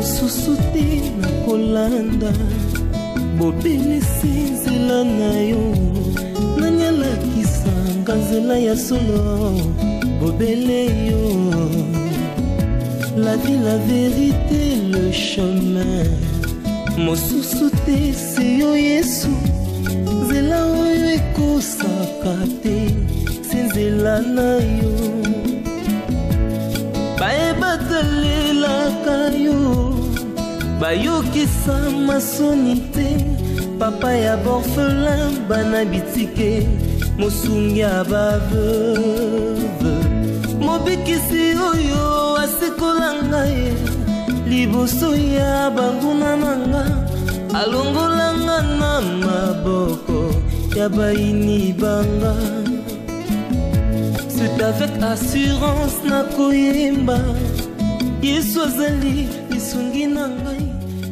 mosusu te na kolanda bobele nzela na yo nanyalakisanga nzela ya solo bobele yo la vie la vérité le chemin mosusu te se yo Yesu nzela oyo ekosaka te se nzela na yo bayebatalelaka yo bayokisa masoni te papa ya borphelin bana bitike mosungi ya baveuve mobikisi oyo asikola ngai liboso ya banguna na nga alongolanga na maboko ya bayini banga. C'est avec assurance na koyemba Yesu azali lisungi na ngai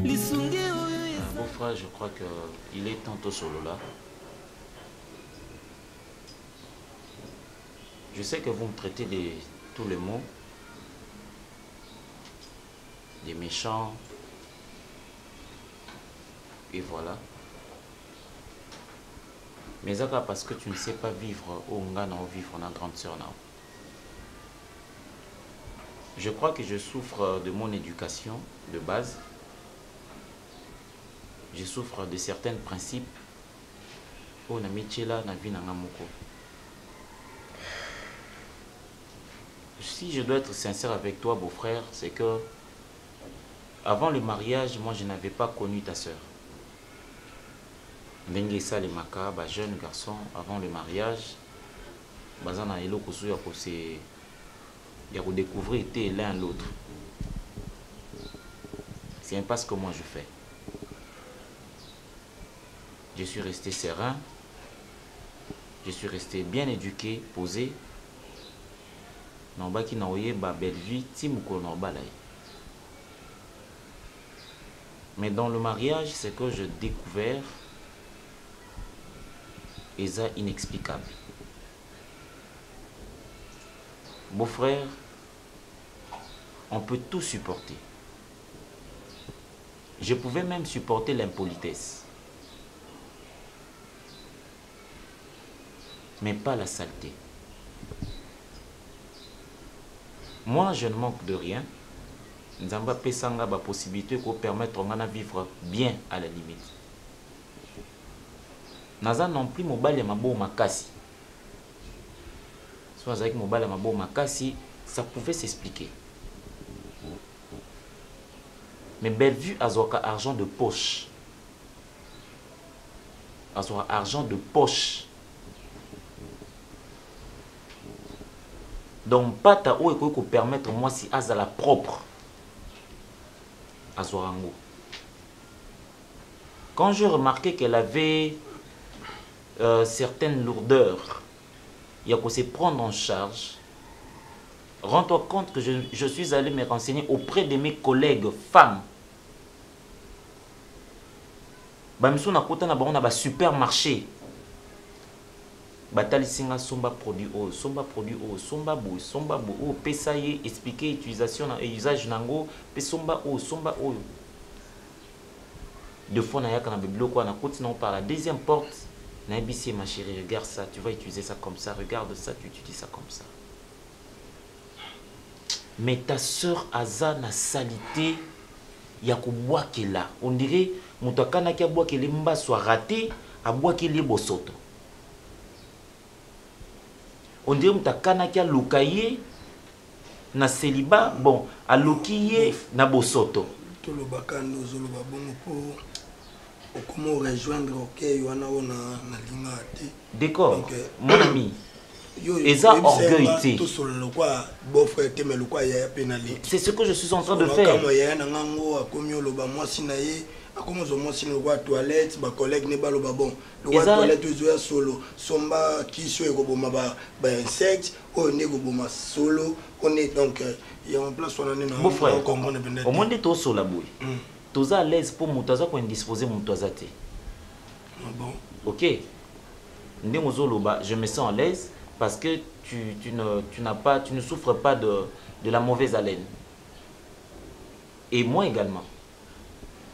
lisungi oyo. Bon frère, je crois que il est temps solo là. Je sais que vous me traitez de tous les mots, des méchants, et voilà. Mais ça parce que tu ne sais pas vivre au Ngana ou vivre en grande sœur. Je crois que je souffre de mon éducation de base. Je souffre de certains principes. Oh, na michela na vie na ngamoko. Si je dois être sincère avec toi, beau-frère, c'est que avant le mariage, moi je n'avais pas connu ta sœur. Ndengesa le maka, jeune garçon, avant le mariage, bazana elo kosu ya kose ya redécouvrir l'un l'autre. C'est pas ce que moi je fais. Je suis resté serein, je suis resté bien éduqué, posé. Namba ki na oye ba belle vie ti muko na balai. Mais dans le mariage, c'est que j'ai découvert et ça inexplicable. Beau-frère, on peut tout supporter. Je pouvais même supporter l'impolitesse. Mais pas la saleté. Moi, je ne manque de rien. Nzamba pesanga ba possibilité qu'on permette de vivre bien à la limite. Naza non plus mobile ya mabo makasi. Soit avec mobile ya mabo makasi, ça pouvait s'expliquer. Mais belle vue azoka argent de poche. Azoka argent de poche. Donc pas ta ou eko permettre moi si azala propre. Azorango. Quand je remarquais qu'elle avait certaines lourdeurs, il y a qu'à se prendre en charge. Rends-toi compte que je suis allé me renseigner auprès de mes collègues femmes. Bamiso na kota na ba supermarché. Batali singa somba produit o, somba bo, pesa ye expliquer utilisation et usage nango, pe somba o. Deux fois na yaka na biblo kwa na koti na par la deuxième porte. Naibisi ma chérie, regarde ça, tu vas utiliser ça comme ça, regarde ça, tu utilises ça comme ça. Mais ta soeur Aza na salité, ya ko bois qui là. On dirait mutakana ki bois qui limba soit raté, a bois qui li bosoto. On dirait mutakana ki lukaye na célibat, bon, a lokiye na bosoto. Tout le bakano zolo babongo po. Comment rejoindre na d'accord, mon ami. Et ça, orgueil. C'est ce que je suis en train de faire. Au moins de tout sur la bouille. Tous à l'aise pour moutaza pour indisposer moutazate. Ah bon? Ok. Je me sens à l'aise parce que tu ne souffres pas de la mauvaise haleine. Et moi également.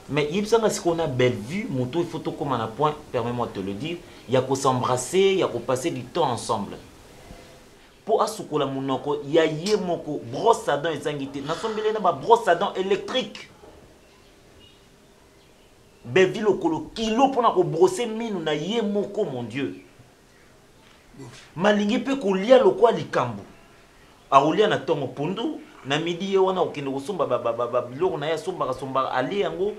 Mais il y a ce qu'on a belle vue, il faut tout comme un point, permets-moi de te le dire, il y a qu'à s'embrasser, il y a qu'à passer du temps ensemble. Pour asukola monoko, il y a yemoko, brosse à dents et zangité. Nous sommes une brosse à dents électrique. Belle au kolo, kilo pour nous brosser mine, na yemoko, mon Dieu. Malingi pe kolia lokwa likambo. Aolia na tongo pundu. Na midi wana okende kosomba biloko na ya somba ali yango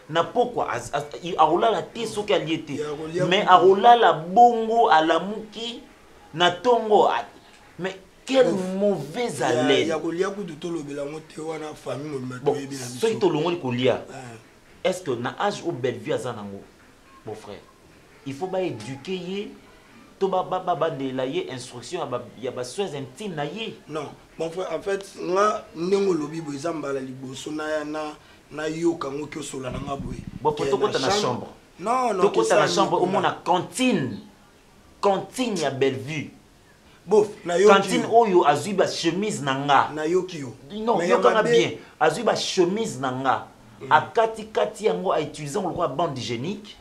na pokwa aolala te soki alie te mais aolala bongo alamuki na tongo mais quelle mauvaise haleine ya kolia kutu tolobela ngo te wana famille mo bon toyebi na biso soki tolongoli kolia est-ce que na âge au belle vie aza nango mon frère il faut ba éduquer ye to ba bandela ye instruction ya ba soins intimes na ye non mon frère en fait nga ndenge lobi bo ezambala liboso na yoka ngo kyo sola na ngaboye bon tokota na chambre non tokota na chambre au mona cantine ya belle vue bof na yoki cantine oyo azui ba chemise na nga na yoki yo non yokanga bien azui ba chemise na nga akati yango a utiliser ngoloko bande hygiénique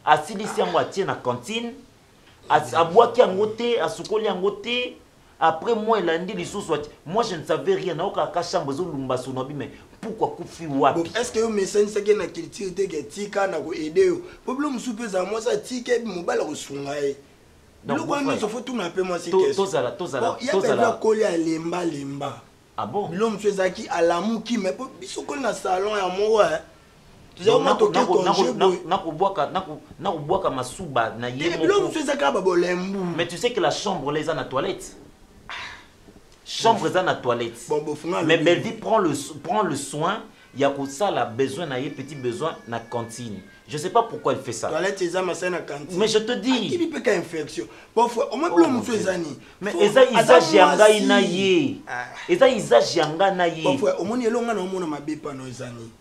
asilisi yango atie na cantine abwaki yango te asukoli yango te. Après moi, il a dit les sous moi je ne savais rien. Aucun chambre lumba sonobi mais pourquoi kufi wapi? Est-ce que vous me sentez c'est que na culture te que tika na ko aider yo? Problème soupe za moi ça tika bi mobile ko sungai. Donc moi je faut tout na pe moi c'est que tozala ya koli ya lemba. Ah bon? L'homme soupe za ki alamuki mais biso ko na salon ya moi nakobwaka masuba na ye mais tu sais que la chambre les a na toilette. Chambre est dans la toilette. Mais Belleville prend le soin. Il y a ça la besoin, il y a petit besoin dans la cantine. Je ne sais pas pourquoi elle fait ça. Toilette est dans la cantine. Mais je te dis. Il peut qu'une infection. Bon, au moins pour le zani. Mais Eza Jianga inaye. Eza Jianga naye. Bon, au moins il y a longa na mona mabe pa no zani.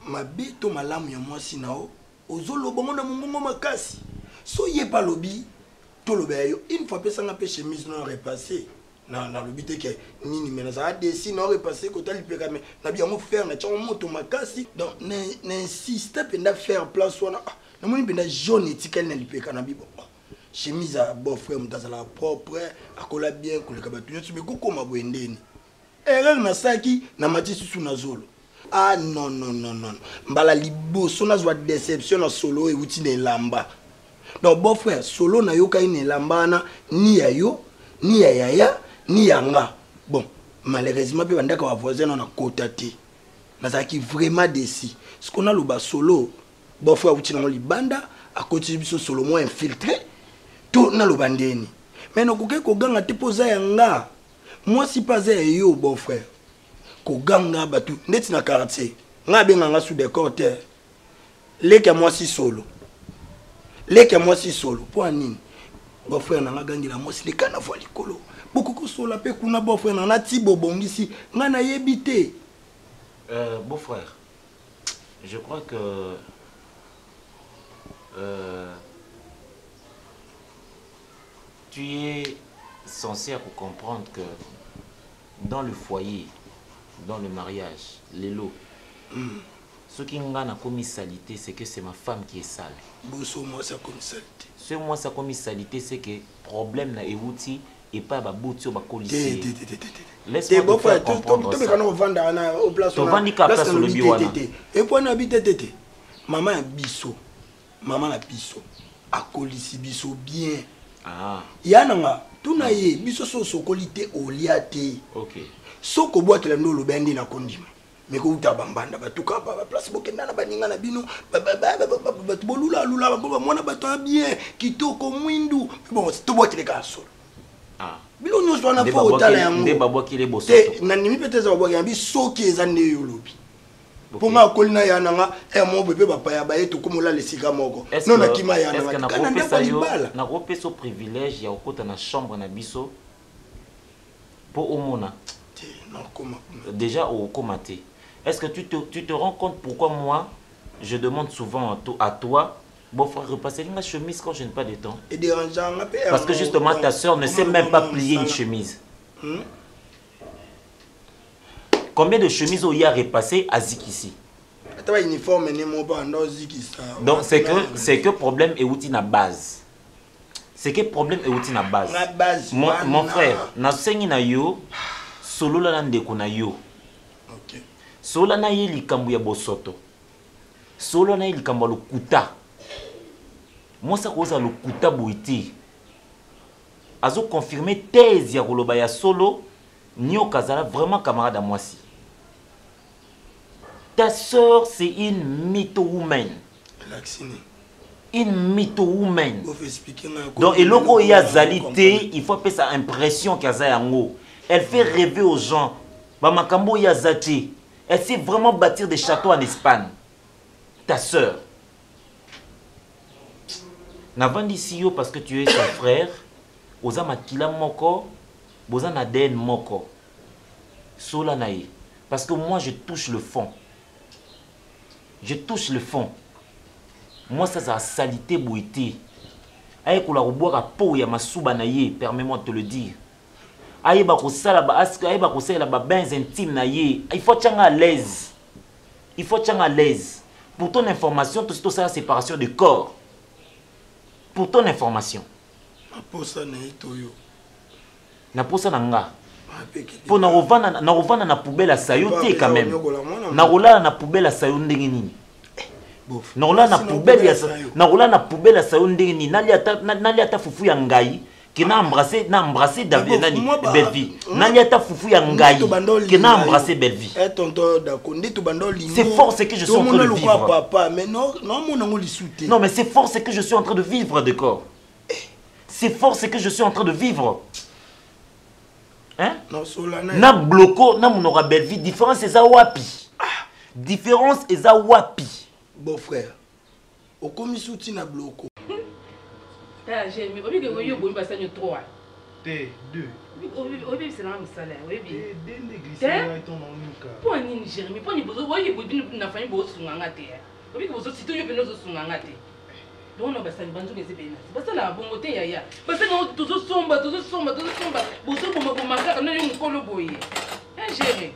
Mabe to malamu ya mwasi nao. Ozolo bongo na mungu makasi. So ye pa lobi to lobeyo. Une fois pe sanga pe chemise non repassé. Na le but que nini mais ça a dessiné on repasser côté le pégamé na bien on faire na tchon moto makasi donc n'insiste pas faire place wana na moni benda jaune étiquette na lipeka na bibo chemise à beau frère mutazala propre akola bien koleka batu nyotsu be koko mabwendeni erreur na saki na matisi sous na zolo ah non mbala liboso na zwa déception na solo e uti ne lamba donc beau frère solo na yoka ine lambana ni ya yo ni ya yaya ni yanga bon malheureusement pe bandaka wa voisin on a côté nazaki vraiment déçu ce qu'on a le bas solo bon frère uti na libanda à côté biso solo moins infiltré tout na lo bandeni mais no koke ko ganga te poza yanga moi si pas yo bon frère ko ganga batu ndeti na quartier nga benga nga sous décor terre leka moi si solo pour nini bon frère na gangi la moi si le kana fo likolo beaucoup ko sola pe kuna bon frère na ti bobongisi nga na yebité beau frère je crois que tu es censé comprendre que dans le foyer, dans le mariage, les lots, ce qui a commis salité, c'est que c'est ma femme qui est sale. Moi, ça commis salité. Ce moi, ça commis salité, c'est que problème na outil et pas ba boutio ba colisée. Laisse-moi te faire comprendre ça. Tu vas ni capter sur le biwana. Et pour nous habiter tété. Maman a biso. Maman a biso. A colisi biso bien. Ah. Yananga, tout na ye biso so qualité au liate. OK. Soko boîte la ndolo bendi na kondima. Mais ko uta bambanda batuka ba place bokenda na baninga na bino bolula lula mona bato bien kitoko mwindu bon to boîte les garçons. Ah. Bilo nyo so na fo otala yango. Nde babwa ki le bosoto. Te na nimi peteza babwa yambi soki ezande yo lobi. Pour nga kolina yananga mo bebe bapa ya bayeto komola le siga moko. Non na kima yananga. Na kopesa au privilège ya okota na chambre na biso. Pour omona. Déjà au comaté. Est-ce que tu te rends compte pourquoi moi je demande souvent à toi bon frère repasser une chemise quand je n'ai pas de temps. Et dérangeant parce que justement ta soeur ne sait même pas plier une chemise. Combien de chemises il y a repassé à Zik ici? Donc c'est que problème est outil na base. C'est que problème est outil na base. Mon frère, na sengi na yo solo la ndeko na yo. OK. Solo na ye likambu ya bosoto. Solo na ye likambu ya lokuta. Moi ça cause lokuta boiti. Azo confirmer thèse ya koloba ya solo nyo kazala vraiment camarade à moi si. Ta sœur, c'est une mytho-woman. Une mytho-woman. Donc, et lorsqu'il y a Zalité, il faut faire sa impression qu'il y a yango. Elle fait rêver aux gens. Bamakambo y a Zati. Elle sait vraiment bâtir des châteaux en Espagne. Ta sœur. N'avant ici parce que tu es son frère. Oza makila moko. Boza naden moko. Sola nae. Parce que moi, je touche le fond. Je touche le fond. Moi, ça a salité bouité. Aïe, qu'on la reboire à peau, ya masuba naye, permets-moi de te le dire. Aïe, bah, qu'on ça là-bas, aïe, bah, qu'on ça là-bas, bains intimes naye. Il faut tchanga à l'aise. Il faut tchanga à l'aise. Pour ton information, tout ça, la séparation de corps. Pour ton information. Na posa nanga. Pour na rovana na poubelle à sayote quand même. Na rola na poubelle à sayote nini. Na rola na poubelle à sayote nini. Nali ata fufu ya ngai qui n'a embrassé David nani Belleville. Nali ata fufu ya ngai qui n'a embrassé Belleville. C'est fort ce que je suis en train de vivre. Non mais c'est fort ce que je suis en train de vivre d'accord. C'est fort ce que je suis en train de vivre. Hein? Na bloco, na monora Belleville, différence est à wapi. Différence est à wapi. Bon frère, au commissuti na bloco. J'ai mis, oui, que vous pas ça nous trois. T2. Oui, c'est là où ça là. Oui, T2 pour ni Jérémy, pour ni bozo, oui, vous na famille bozo sungangate. Oui, que vous aussi tout yo benozo sungangate. Donc on va s'en vendre que c'est bien. Parce que la bonne côté ya. Parce que nous toujours sombre. Bozo pour maka na yo mukolo boye. Hein Jérémy.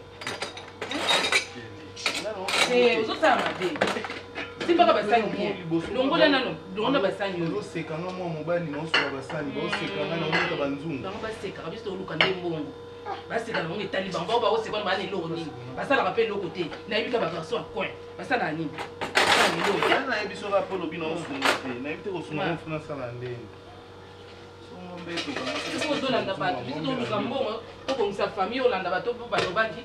C'est aux autres amade. Simba ka basani bien. Longola nano, longola basani yo. C'est quand moi mobile non sur basani, c'est quand na muka banzungu. Bango baseka, biso luka ndembongo. Baseka na ngi taliban, ba ba oseka ba ni loni. Basala rappel le côté. Na yibika ba garçon à coin. Basala nini? Na yebiso ka polo bino osunga. Na yibite osunga mo funa sala ndeni. Songo mbeto ba. Biso zolanda ba, biso luka mbongo, ko comme sa famille olanda ba to ba lobaki.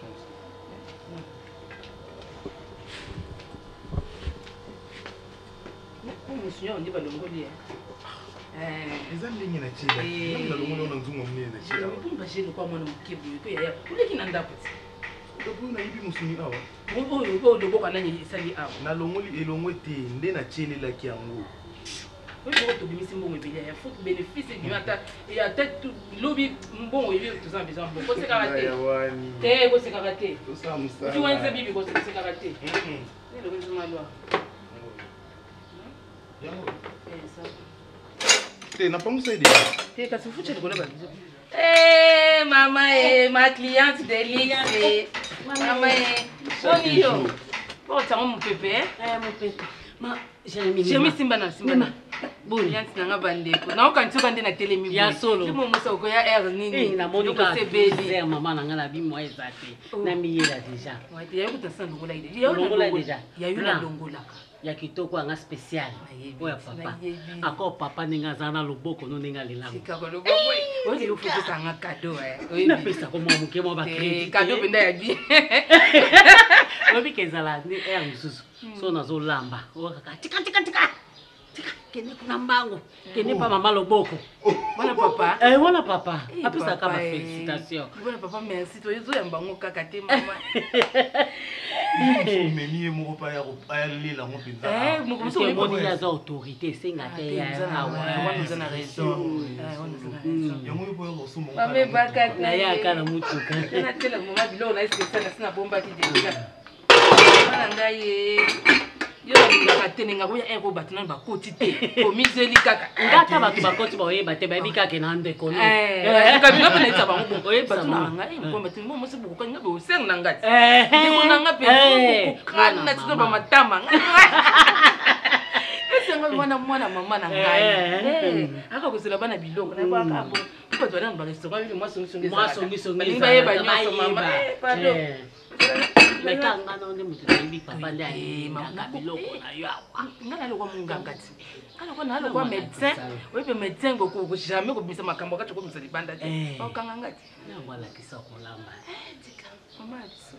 Monsieur, on dit pas le ngoli. Les amis na chila. Na longo na nzungu mnene na chila. Pour pas chez nous quoi mon kibu ko ya. Ule kinanda puti. Donc na yibi musuni awa. Ngo do boka nani sali awa. Na longoli elongwe te nde na chele la kiango. Oui, je vais te mbongo ebele ya faut bénéfice du ata et à tête lobby mbongo ebi tout ça besoin bon. Ko se karaté. Te ko se karaté. Tout ça musa. Tu vois un bibi ko se karaté. Ni le besoin malwa. T'es n'a pas moussé déjà. T'es qu'à se foutre de quoi là-bas. Maman ma cliente d'élite. Maman Sonio. Bon, ça mon pépé hein. Mon pépé. Ma Jérémy. Jérémy Simbana. Bon, cliente nanga bandeko. Na okantu kande na télé mi. Ya solo. Mo musa ko ya air nini. Na monika c'est bébé. Maman nanga na bi moi ezate. Na miyela déjà. Ouais, il y a eu tout ça longola ide. Il y a eu déjà. Il y a eu la longola. Ya kitoko anga spécial. Oya papa. Ako papa ninga zana loboko no ninga lilango. Sikako loboko. Oye le fuku sanga cadeau eh. Na pesa ko mo muke mo ba crédit. Cadeau benda ya bi. Obi kezala ni air mususu. So nazo lamba. Oka tika. Kene kuna mbango. Kene pa mama loboko. Voilà papa. Voilà papa. Apesa ka ma félicitations. Voilà papa merci to yezo ya mbango kaka te mama. Memi mo pa ya lila mo pinza. Mo ko so mo ni za autorité singa te ya. On nous a raison. Ya mo po yo so mo. Mame baka na ya kana mutuka. Na tela mo mabilo na espesa na sina bomba ti deja. Mana ngai yo ngaka tenenga ko ya eko batina ba koti te ko mizeli kaka ngata ba koti ba oyeba te ba bika ke na ndeko no ka binga pena itsa ba ngo oyeba tuna nga ko batina mo se buko nga be useng na ngati ndiko na nga pe ko kana tsino ba matama senga mwana mama na ngai aka kusela bana biloko na ba ka bo ko tswana ba se kwa bile mwa songi ba yeba nyoso mama pardon mekanga na onde mutu bayibi papa nde ayebaka biloko na yo awa nga nalokwa munganga ti kalokwa nalokwa médecin oyepe médecin ngoko jamais kobimisa makambo akati okomisa libanda te bakanga ngati nango alakisa kolamba tika mama biso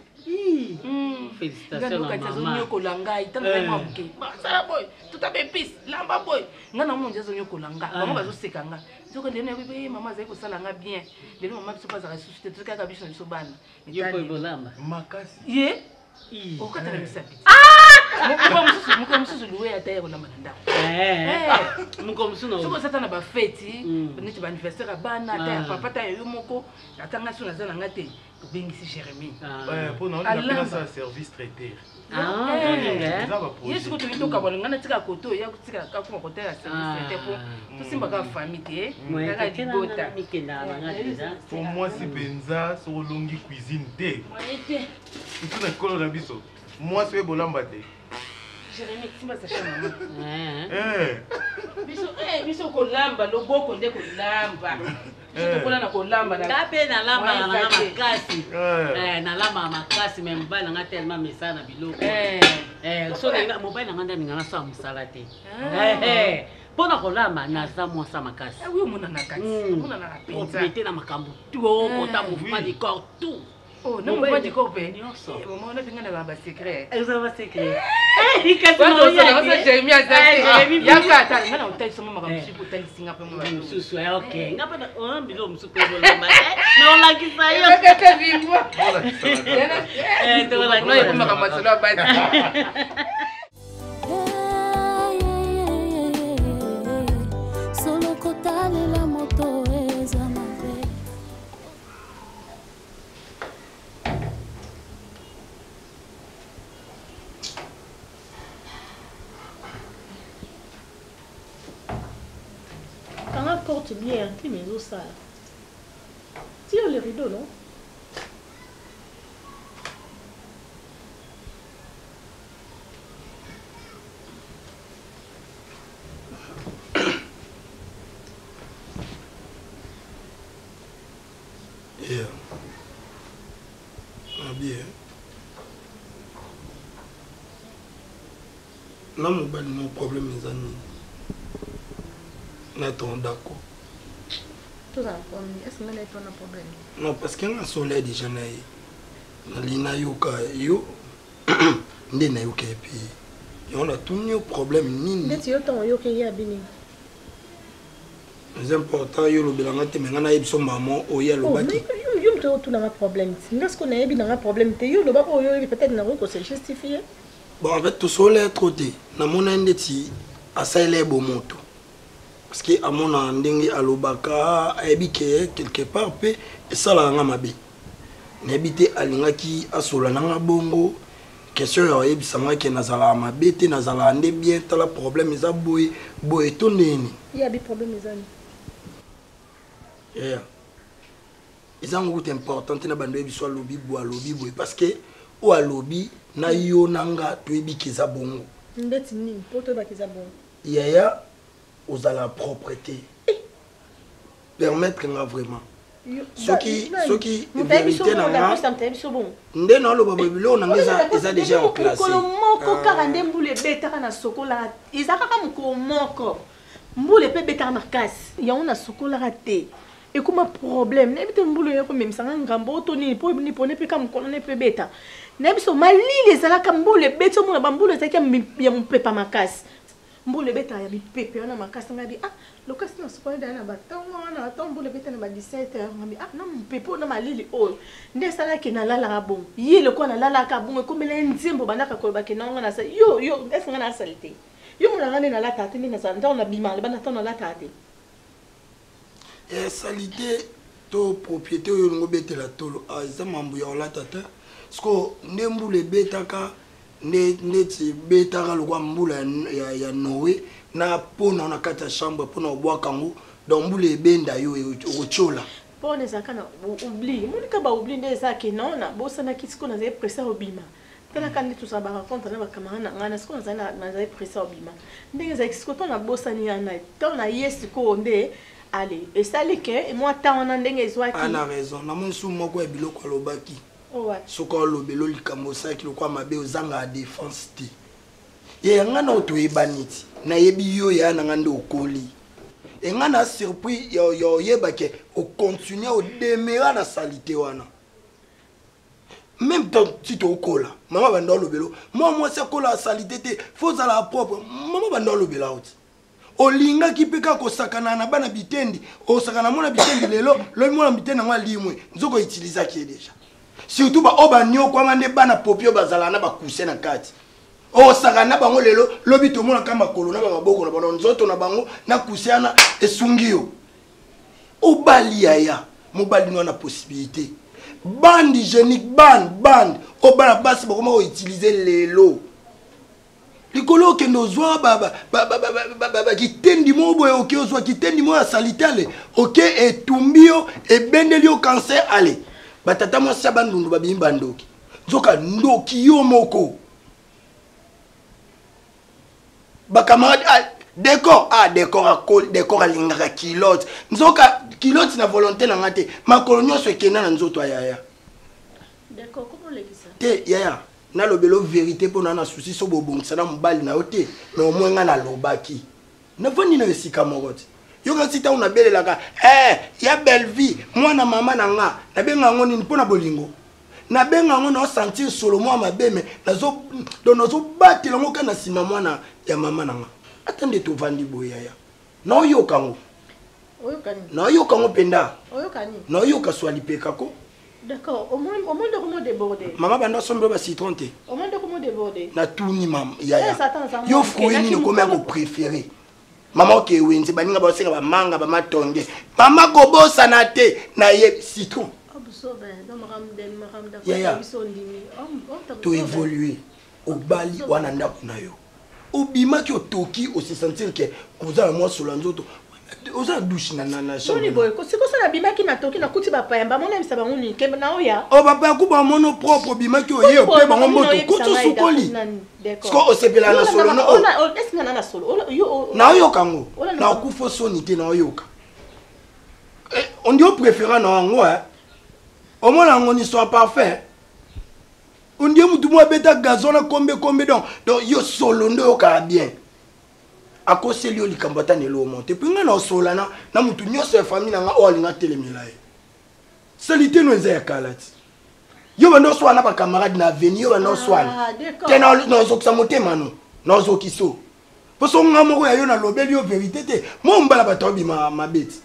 félicitations na mama nyokola ngai tala mwa buke basala boy tutabe pis lamba boy nga na monja zo nyokola nga bango bazoseka nga nzoko ndene yakobe mama azali kosala nga bien lelo mama biso bazaka lisusu te tokaka biso na biso bana yo po bolamba makasi ye okatala misapiti muko mususu luwe ata ya kolamba na ndako muko mususu soko sata na bafeti neti baanniversaire ya bana ata ya papa ata ya yo moko ata nga so naza na nga te obengisi Jérémie mpo naona ça service traiteur yesu koto bitoka bolingana tika koto ya kutika kakuma koto ya service traiteur po tosimbaka famille te kaka libota pour moi si penza sokolongi cuisine te surtout na kolo na biso mwasi oyo bolamba te Jérémie simba sacha mama biso kolamba loboko nde kolamba tokola na kolamba na kape na lamba na makasi na lamba makasi mais mobile nanga tellement mesa na biloko so na mobile nanga ndani ngana sa musala te pona kolamba naza mwasa makasi oui mona na kati mona na penza propriété na makambo tout kota mouvement du corps tout oh non mouvement du corps ben maman na pinga na ba secret ba secret Jérémie azaki yaka ata ngana utai somo makambo sipo tali singa pe mwa mususu okay ngapa na bilo mususu pe bolamba na olakisa yo kaka vivwa to la no yeko makambo solo abati solo kotale la moto eza mabe porte bien, qui met au sale. Tire les rideaux, non? Yeah. Ah bien. Non, mon problème est amis. Nathan d'accord. Tout ça, est-ce que vous avez un problème? Non, parce qu'il y a un soleil déjà. Nalina yoka yo. Ndena yoka epi. On a tout un problème nini. Ndeti yo ton yoka ya bini. C'est important yo lo belanga te mengana yebso maman oya lo baki. Yo mto tout na problème. Est-ce qu'on a yebi na problème te yo lo ba ko yo peut-être na ko se justifier. Bon en fait tout soleil trop te. Na mona ndeti asaile bo moto. Parce que à mon andenge alobaka ayebi quelque part pe et ça la nga mabe. N'habite alingaki asola nanga bongo. Question ya yebi sanga ke nazala mabe te nazala ande bien ta la problème eza boy to neni. Il y a des problèmes ezani. Yeah. Eza ngout important na bando yebi so lobi boy parce que o alobi na yo nanga to yebi keza bongo. Ndeti nini poto ba keza bongo. Yaya aux à la propreté. Permettre vraiment. Ce qui vérité nanga. Ndé non le babilo nanga eza déjà en classe. Ko moko karande mbule betaka na sokola. Ezaka ka mko moko. Mbule pe betaka na kasi. Ya ona sokola raté. Et comme problème, n'habite mbule yako même sanga ngambo to ni po ni pone pe kam kono ne pe beta. N'habite mali les ala ka mbule beto mo na mbule zaki ya mpepa makasi. Mbule beta ya bipepe ona makasi ngabi le cas na sokola dana batongo na tombole beta na ba 17h ngabi na mpepe na malili oyo nde sala ke na lala ka bon yile ko na lala ka bon ko mele nzimbo banaka ko ba ke na ngana sa yo est-ce ngana salite yo mona ngane na la tate ni na sa nda na bima le bana tona la tate salite to propriété oyo ngo betela tolo za mambu ya la tate sko ndembule betaka neti betaka lokwa mbula ya Noé na pona na kata chambre pona obwa kango donc mbula ebenda yo ochola pona zakana oublie monika ba oublie ndeza ke non na bosa na kitiko na zé pressa obima tala kandi tout ça ba raconte na ba camarade ngana siko na zé pressa obima ndenge za kitiko to na bosa ni ana to na yes ko nde allez et ça les que moi tant on ndenge ezwaki ana raison na monsu moko ebiloko alobaki ouais soko lobelo likambo saki lokwa mabe ozanga défense ti ye ngana otoyebaniti na yebi yo ya na ngande okoli et ngana surpris yo yebake o continuer au demeurer na salité wana même temps si to okola mama banda lobelo moi c'est kola salité te faut à la propre mama banda lobela oti olinga kipeka ko sakana na bana bitendi o sakana mona bitendi lelo lo mona bitendi ngwa limwe nzoko utiliser ki déjà surtout ba oba nyo kwa ngande bana popio bazala na ba coucher na kati o sakana bango lelo lobi to mona kama kolo na maboko na bana nzoto na bango na kusiana esungio obali ya mobali no na possibilité bande hygiénique bande o bana basi ba comment utiliser lelo likolo ke ndozwa baba kitendi mo boye oke ozwa kitendi mo ya salitale oke etumbio ebendeli o cancer ale batata mo sa bandundu babimba ndoki nzoka ndoki yo moko ba camarade décor alingaka kilote nzoka kilote na volonté na ngate makolo nyonso ekenda na nzoto ayaya d'accord comment le ça te yaya na lobelo vérité pour na souci so bobongisa na mobali na yote mais au moins na lobaki na vandi na esika morote yo ka sita una belelaka ya belle vie moi na mama na nga na benga ngoni mpona bolingo na benga ngoni na sentir solo moi mabeme nazo donozo batela ngoka na sima mwana ya mama na nga attendez to vandi boyaya na yo kango na yo kango penda na yo ka swali pekako. D'accord, au moins de comment déborder. Maman banda sombre ba citron té. Au moins de comment déborder. Na tout ni mam yaya. Yo fruit ni ko mengo préféré. Maman ke wenze baninga ba senga ba manga ba matonge. Mama ko bosa na té na ye citron. Abso ben dans maram da biso ndimi. To évoluer au bali wana ndako na yo. Obima ki otoki o se sentir que oza moi sur l'anzoto. Oza douche na chambre. Ni boy, c'est quoi ça la bimaki na toki na kuti ba payamba mona misa bango ni ke na oya. O papa ku ba mono propre bimaki o ye o pe bango moto kutu sukoli. D'accord. Ko o sepela na solo no. Est-ce que na solo? Yo na yo kango. Na ku fo sonité na yo ka. On dit au préférant na ngo au moins ngo ni soit parfait. On dit mutu mo beta gazon na kombe donc yo solo ndo ka bien. Ako selio likambata nelo monte pinga na sola na mutu nyonso ya famille na nga o alinga telemela ye salite no eza ya kalati yo bando so na ba camarade na avenir yo bando so na tena no zo ksa motema no no zo kiso poso nga moko ya yo na lobeli yo vérité te mo mbala batobi mabeti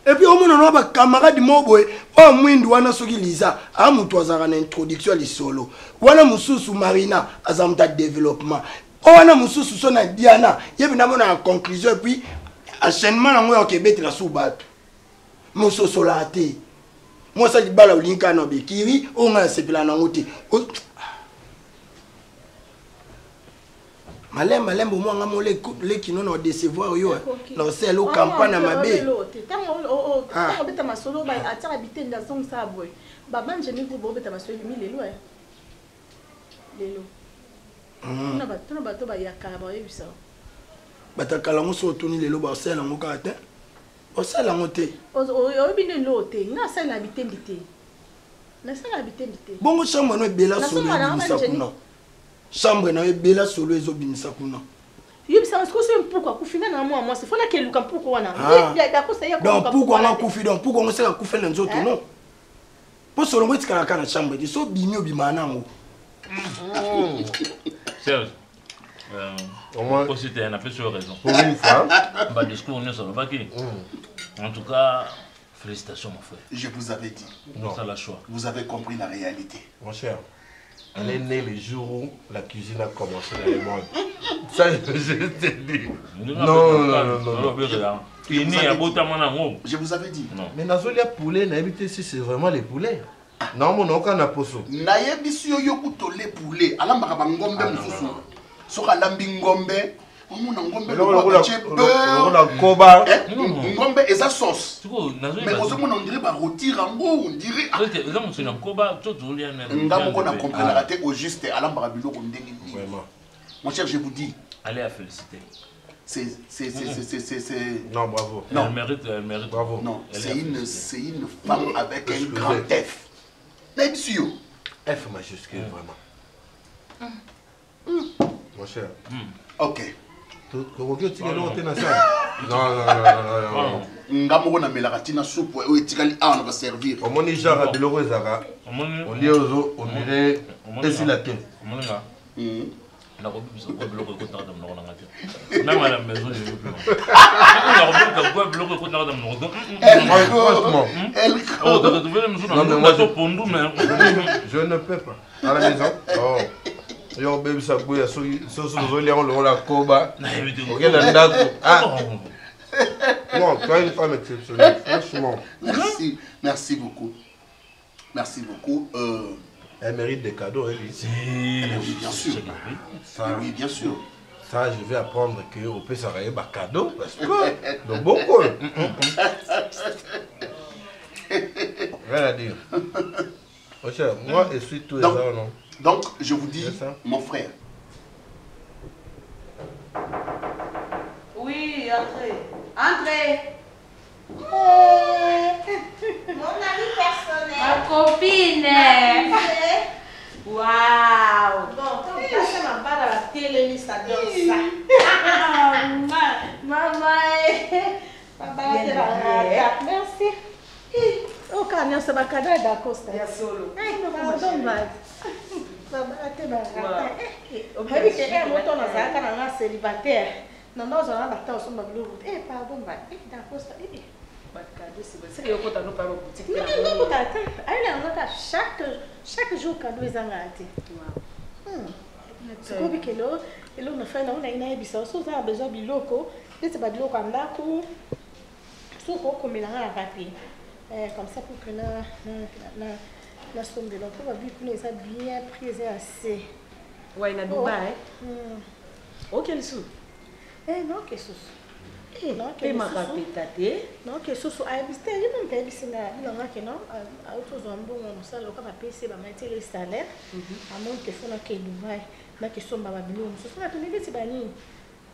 et puis au moins na ba camarade mo boy o mwindu wana soki liza a mutu azaka na introduction li solo wana mususu marina azamta développement on mususu so na diana yebi na mona conclusion et puis enchaînement na ngoyo kebeti la soubato mususu la te moi ça dibala olinka no bekiri o nga sepela na ngote malem bo moi nga mo le kino na décevoir yo na sel o campagne mabe tango beta masolo ba atara bitenda song sa boy ba manje ni ko beta masolo mi lelo lelo na bato ba yakala ba yebisa batakala ngoso toni lelo ba sela ngoka te o sela ngote o bine lote na sela bitendi te na sela bitendi te bongo chambre no bela solo binisa kuna chambre na bela solo ezo binisa kuna yebisa est-ce que c'est pourquoi ku fina na moi c'est faut la ke luka pourquoi wana ya ko ça ya ko donc pourquoi nga ku fi donc pourquoi ngo sela ku fela nzoto non po solo ngoti kala kana chambre di so bimi obimana ngo Serge, au moins, tu as un peu sur raison. Pour une fois, discours, en tout cas, félicitations, mon frère. Je vous avais dit. Non. Ça la choix. Vous avez compris la réalité. Mon cher, elle est née le jour où la cuisine a commencé dans le monde. Ça, je te dis. Non. Je vous avais dit. Non. Mais Nazolia poulet, n'a évité si c'est vraiment les poulets. Non, mon aucun n'a poso. Naye bisio yo kutole poulet. Alambaka ba ngombe mususu. Soka lambi ngombe. Omuna ngombe le koba. Ngombe eza sauce. Mais on dirait ba rôti rango, on dirait. Ngamo ko na comprendre raté au juste alambaka biloko ndengi. Vraiment. Mon chef, je vous dis. Allez à féliciter. C'est... Non, bravo. Non. Elle mérite. Bravo. Non, c'est une femme avec un grand F. Naibisio. F majuscule, vraiment. Mon cher. Ok. Non. Ngamo na melakatina soupe o etikali a on va servir. Au moni jara biloko ezaka. On lie ozo, on dirait desilaté. On a revu ce que bloc écoute dans mon nom. Même à la maison, je veux plus. On a revu que bloc écoute dans mon nom. Je ne peux pas. À la maison. Oh. Yo baby ça bouille so on la koba. OK la date. Ah. Non, tu es une femme exceptionnelle, franchement. Merci beaucoup. Merci beaucoup. Elle mérite des cadeaux, elle dit. Oui, bien sûr. Ça, oui, bien sûr. Ça, je vais apprendre qu'on peut s'arrêter par cadeau parce que de beaucoup. Rien à dire. Oh, cher, moi, je suis tout les ans, non? Donc, je vous dis, mon frère. Oui, entrez. Entrez. Mon ami personnel. Ma copine. Waouh. Bon, quand vous passez ma barre à la télé, ça donne ça. Maman, merci. Oh, quand on se va cadeau d'accord, c'est un solo. Célibataire. Non, non, on a battu au sommet de l'eau. Eh, pardon, d'accord, chaque jour cadeau est engagé. C'est comme que l'eau ne fait non, on a une bisous, on a besoin de l'eau, c'est pas de l'eau comme là, pour comme il a un papier. Comme ça pour que la somme de l'emploi va bien prisé assez. Ouais, il y a Dubaï. Oh, quel sou? Eh non, que sou? Non, que ma capitale. Non, que sou? Ah, biste, il m'a dit que non, que non. Autos ont bon, on sait le cas papier, bah mettre les salaires. À mon que faut que Dubaï, na que somme ba bilou. Ce sont la tenue de bani.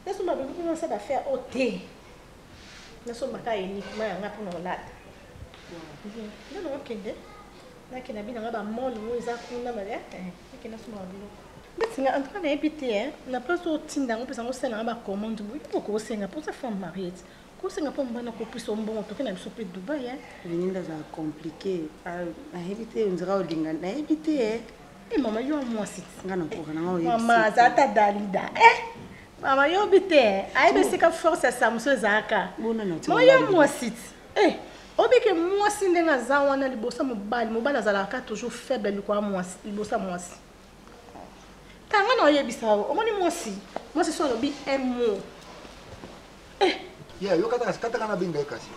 Na somme ba bilou pour ça faire ôter. Na somme ba uniquement na pour nous là. Non, non, que de. Na que na bina ba mol mo za kuna ba que na somme ba bilou. Mais en train d'habiter, hein, on n'a pas au Tinder, on peut s'en faire un commande. Il faut qu'on s'en pour sa femme mariée. Qu'on s'en pas un peu plus bon, en tout cas, on a de Dubaï. Venir dans un compliqué. À habiter, on dira au Dingan, à habiter. Et maman, yo moi c'est. Maman, Zata Dalida. Maman, yo habiter. Aïe, mais c'est qu'à force à ça, monsieur Zaka. Moi, yo moi c'est. Eh, obi que moi c'est n'enga zawana libosa mobali azalaka toujours faible likwa moi libosa moi. Tanga no yebisa o moni moi c'est sur le bi un mot. Eh, yeah, yo kata kana binga kasi.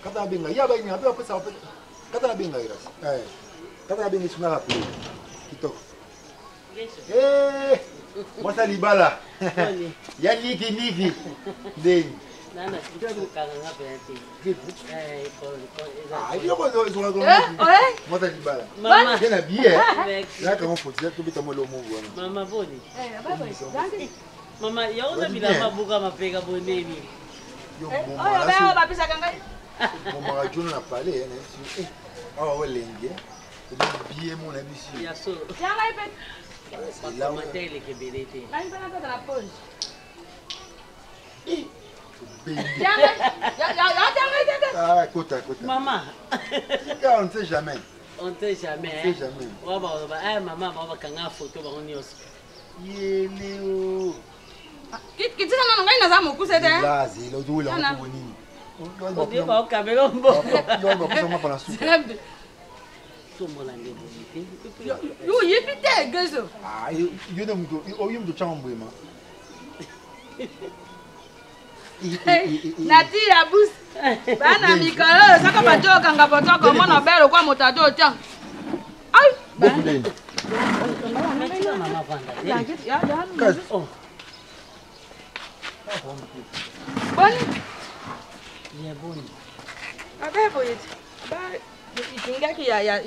Kata binga ya ba ni abe ko sa kata binga iras. Eh. Kata binga suna rapi. Kito. Eh, moi ça libala. Ya niki. Ding. Nana, tu kanga ngapeti. Ah, yo ko zo ko. Moi ça libala. Mama, bien bien. Là comment faut dire que bita mo lo mo bona. Mama boni. Baba. Mama, yo na bila mabuka mapeka boneni. Yo mama. Oh, ba pisa kanga. Mama jona na parler hein. Ah ouais lengue. Bien mon ami ici. Ya so. Tianga ipe. C'est là où matele ke belete. Là il va dans la pause. Ah, écoute. Maman. On ne sait jamais. On ne sait jamais. On ne sait jamais. Maman, on va kanga photo bango nyos. Yeleo. Kiti sana ngai naza mokusa te. Là, c'est le dos là on nini. On dit ba kamelo mbo. Non, non, pas pour la soupe. Somola ndebo. Yo yipite gezo. Ah, yo ne mdo, o yo mdo chambo ma. Nati ya bus. Bana mikolo saka bajoka ngabotoko mona belo kwa motato tia.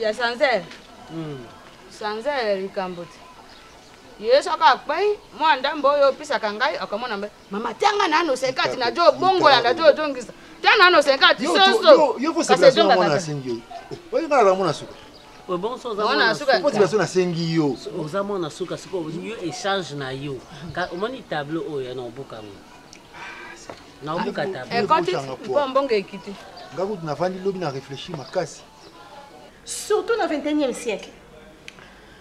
ya sanzel likambuti yesu akapai mwanda mboyo pisa kangai akamona mama tanga nano senkati na jo bongo la jo jongisa tanga nano senkati so yo faut se mona sengi oyo ngala mona suka o bon so mona suka faut se na sengi yo oza mona suka siko yo échange na yo ka omoni tableau oyo na obuka ngo na obuka tableau e quand tu mbonge ekiti ngaku tunafandi lobi na réfléchir makasi surtout dans le 21e siècle.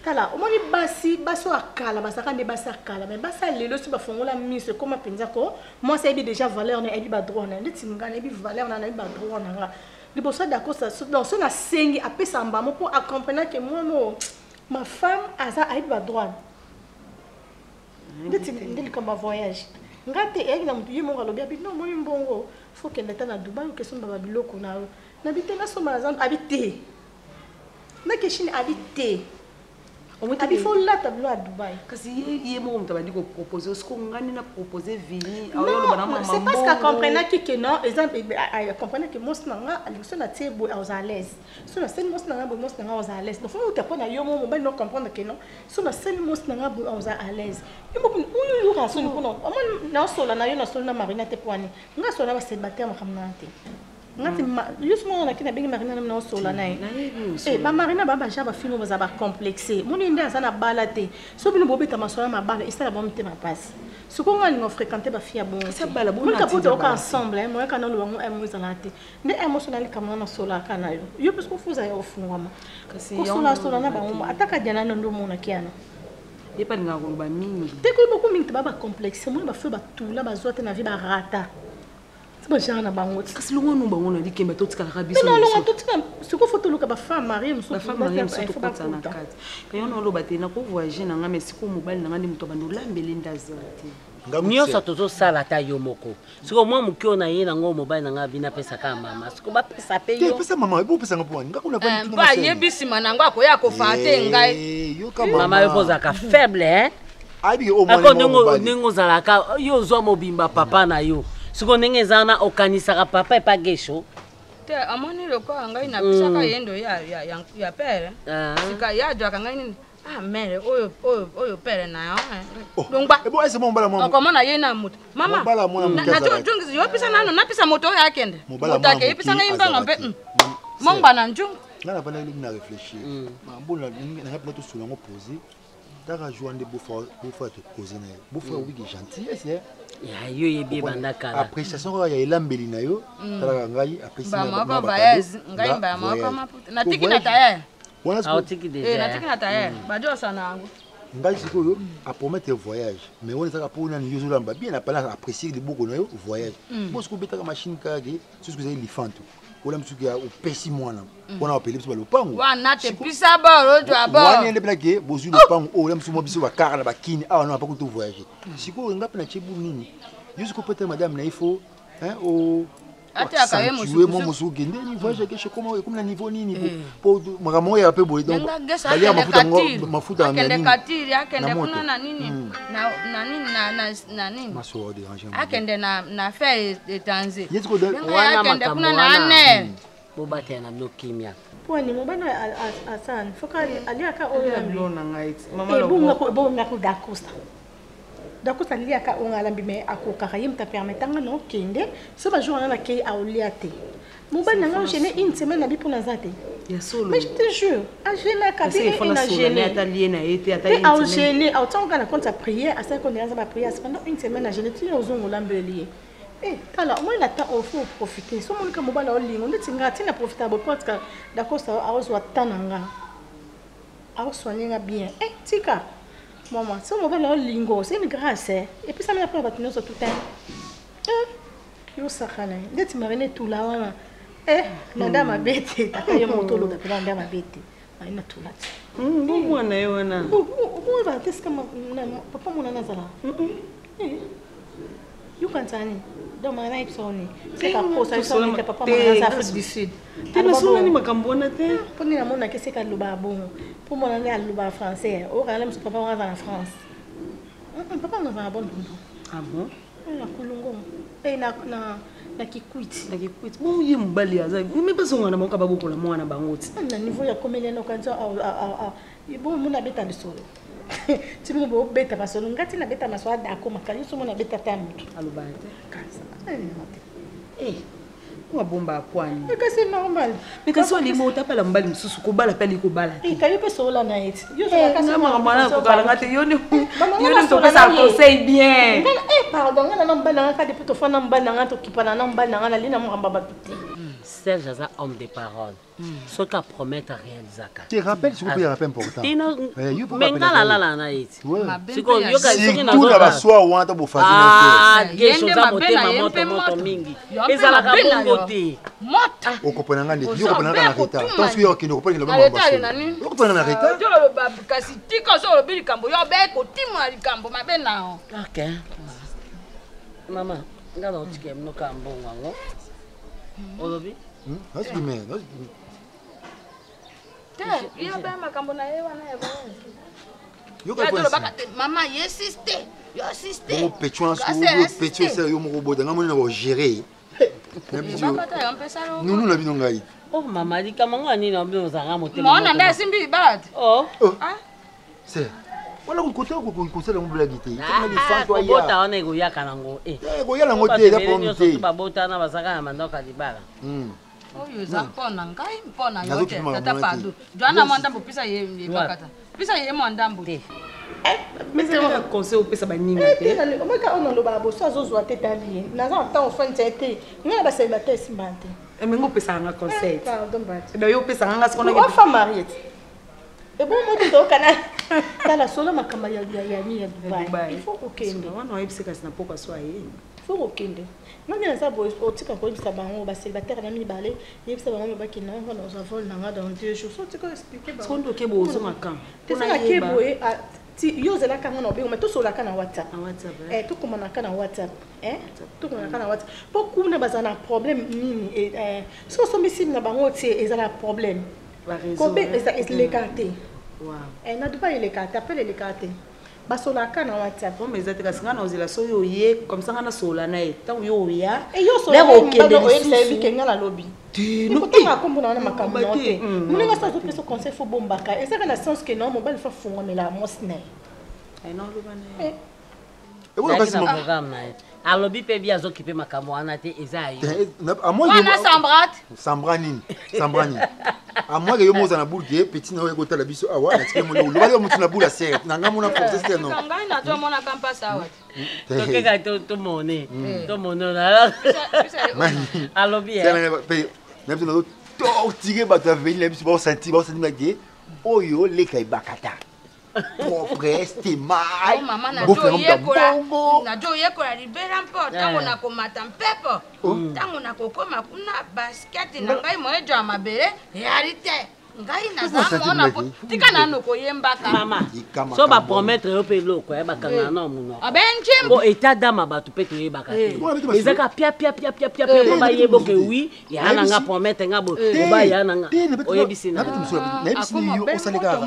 Tala, au moins basi akala, basaka ne basi akala, mais basa lelo si ba fongola mise comme penza ko, moi ça est déjà valeur na ebi ba droit na, ndeti ngana ebi valeur na ebi ba droit na. Libo ça d'accord ça dans ce na sengi apesa mbamo pour accompagner que moi no ma femme aza ebi ba droit. Ndeti ndeli comme voyage. Ngate e na mtu yimo ngalo bia bi non moi mbongo, faut que ndeta na Dubai ou que son baba biloko na. Na bitena so mazam habiter. Na keshini habité. Il faut la tableau à Dubaï. Kasi yé mo on t'a dit qu'on proposer ce qu'on gagne na proposer vini. Non, c'est parce qu'à comprendre que non, exemple comprendre que moi nanga alison na tebo aux à l'aise. So na sen moi nanga aux à l'aise. Donc faut te prendre yo mo ben non comprendre que non. So na sen moi nanga aux à l'aise. Yo mo yo rason ko non. Na sola na yo na sola na marina te poani. Nga sola ba célibataire mo kamnante. Ngati justement na kina bengi marina na sola na eh ba marina ba jaba fino ba za ba complexé moni nda sana balate so bino bobeta masola ma bala isa la bomite ma passe ce qu'on a nous fréquenter ba fia bon ça bala bon na tout ensemble moi kana lo ngo emo zalate ne emotional kama na sola kana yo parce que fuza yo fungwa kasi yo sola na ba mo ataka jana ndo mona kiana ye pa nga ko ba mingi te ko beaucoup mingi ba complexé mo ba feu ba tout la ba zote na vie ba rata. C'est pas genre na bango. Kasi longo no bango na di kemba to tika la biso. Non longo to tika ce ko photo loka ba femme mariée muso. Ba femme mariée muso to kota na kati. Kayo no lo bate na ko voyager na nga mais siko mobile na nga ndi muto bando lambele ndazati. Nyonso tozo sala ta yo moko. Siko mwa mukio na ye na ngo mobile na nga bina pesa ka mama. Siko ba pesa pe yo. Pesa mama ebo pesa nga pwani. Ngakuna pa ndi. Ba yebisi manango akoya ko fate ngai. Yo ka mama. Mama yo poza ka faible hein. Abi o mwana. Ningo zala ka yo zo mobimba papa na yo. Siko nenge zana okanisaka papa epa gesho. Te amoni loko ngai na pisaka yendo ya pere. Sika ya jwa ngai ni mere oyo pere na yo. Longba. Ebo ese mo mbala mama. Okoma na ye na mutu. Mama. Mbala mwana na jungi yo pisa nano na pisa moto ya kende. Mutake ipisa ngai mbanga mpe. Mongba na njungu. Ngana bana ile na réfléchir. Mambona na ngapela to solo ngo poser. Dara joande bofa te causer na. Bofa oui gentil, c'est ya yo yebi banda kala appréciation ya elambeli na yo tala ngai appréciation ba moko baez ngai ba moko maputa na tiki na taya wana tiki déjà na tiki na taya ba jo sana ngo ngai sikoyo a promettre voyage mais on ezaka pour na yozo lamba bien apala apprécier de beaucoup na yo voyage parce que betaka machine kage c'est ce que vous elefanto ola msuki ya upesi mwana wana wapele biso balopango wana te pisa boro jo abo wana ende blake bozu lopango ola msumo biso bakara na bakini awa na pas tout voyager sikoyo ngapi na chebu nini jusqu'au peut-être madame na il faut hein au ata ka yemo musu gende ni voyage ke shokoma comme na niveau nini pour magamo ya pe boy donc balia mafuta ya nini katiri akende kuna na nini na nini maso de ranger akende na faire étranger yesko de wana makambo kuna na ane bobate na lokimia poni mobana asan fokali aliaka oyo lona ngai mama lo bonga ko dakosta dakosta liaka ongalambi me akokaka yimta permetanga no kende so ba jour na kay a oliate mobana nga gêné une semaine na bi pour nazate ya solo mais je te jure a gêné ka bi na gêné atalié na été ata une semaine a gêné autant qu'on a compte sa prière à ça qu'on est à prière pendant une semaine a gêné tu os ngolambeli eh tala moi na temps il faut profiter so mon ka mobala olingo ndeti ngati na profitable parce que dakosta awozwa tananga awoswanyenga bien eh tika maman so mobala olingo c'est une grâce et puis ça me après batino sur tout temps yo sakana ndeti marine tout là wana madame abete takaye motolo da pela ndama abete aina tulati mwana yo wana ubu ba papa mona nazala yo kantani Donc maman est sonné. C'est qu'à cause ça sonne que papa maman ça Afrique du Sud. Tena sona ni makambona te. Pour ni amona que c'est qu'à luba bon. Pour mon aller à luba français. Au quand même papa on va en France. Papa on va bon. Ah bon? Na kulungo. Et na kikwiti. Na kikwiti. Mo yi mbali aza. Me pas songa na moka baboko la mwana bangoti. Na niveau ya combien no quand bon mon habita de solo. Tu me beau beta parce que ngati na beta maswa dako makali so mona beta tamu. Alubate. Kasa. Wa bomba kwani. C'est normal. Mais quand on limo tapala mbali msusu ko bala pali ko bala. Kayo pe sola na it. Yo so ka na mama ko kala ngate yo ni to pesa conseil bien. Pardon na mbala ngaka depuis to fana mbala ngaka to kipana na mbala ngana lina mo mbaba piti. Serge Aza, homme de parole. Ce qu'a promet à réaliser. Tu te rappelles ce que tu as fait important? Mais là, c'est comme yo si tout na baswa wanta bo fazer ah, des choses à monter maman mingi. Et ala ka bongote. Mota. O kopona ngande, yo kopona ngana reta. Tant que yo kino kopona ngana ba. Yo kopona ngana reta. Yo lo ba kasi tika so lo bi kambo yo be ko timwa likambo mabe na. OK. Mama, ngala otike mno kambo wango. Olobi? Nasi bime, nasi. Yo be makambo na yewa na yebo. Yo ka pona. Mama yesiste. Yo assiste. Mo pecho ça yo mo boda ngamoni na bo gérer. Nous la bino ngai. Oh mama di kamanga ni na bino zanga motema. Mona nda simbi balade. Oh. Ah. C'est wala kukote ko konsela mo blague te. Tama di fanto ya. Bota ona ego ya kanango. Ego ya lango te da pomte. Ba bota na basaka na mandoka di bala. Oyo za mpona ngai mpona yote tata pado. Joana mondambo pisa ye bakata. Pisa ye mondambo. Mais c'est un conseil au pesa baninga te. On va ka on lo ba bo so azozwa te tali. Na za temps fin tete. Ngana ba se ba te simbante. Et mengo pesa nga conseil. Pardon bat. Et yo pesa nga ce qu'on a. On femme mariée. Et bon moi to kana kala solo makamba ya Dubai. Il faut okende. Wana oyebiseka sina poko so aye. Il faut okende. Nani na sabo otika ko bisa bango ba célibataire na mibale. Yebisa bango ba kina ngo na vol na dans 2 jours. So tika expliquer ba. Skondo ke bo zo makan. Te sa ke boye ti yo zela kanga no be mais to sola kana WhatsApp. To komana kana WhatsApp. To komana kana WhatsApp. Beaucoup na bazana problème nini so so misi na bango ti ezala problème. Combien est l'écarté? Wow. Na Dubai l'écarté, appelle l'écarté. Basola kana WhatsApp. Bon mais zati kasanga na ozela so yo ye comme ça ngana sola na e. Tant yo ya. Et yo sola o kende so sabi kenga la lobby. No tanga komona na makambo note. Munenga sa zo peso conseil fo bombaka. Et ça na sens que non mobile fa funga mais la mosne. Non lo bana. Et vous passez mon programme na. Alobi pe bia zo kipe makambo ana te ezayo. Wana Sambrani. À moi que yo moza na bourge petit na ko tala biso awa na tike mo lo bali mo tuna bula serre na ngamo na force c'est non. Ngai na to mona kampa sawa. To ke ga to mone. To mone na. Alobi. Même si nous tortiller ba ta venir biso ba sentir na die. Oyo le kai bakata. Preste mai. Mama na jo yekola libera mpo tango na komata mpepo. Tango na kokoma kuna basket na ngai moejo amabere realite. Ngai na zamona po tika na noko yembaka. Mama. So ba promettre yo pe loko ba kanga na muno. Abenchim. Bo eta dama ba tu pe to yebaka te. Ezaka pia po ba yebo ke oui, ya na nga promettre nga bo ba ya na nga. Oyebisi na. Même si yo osaleka.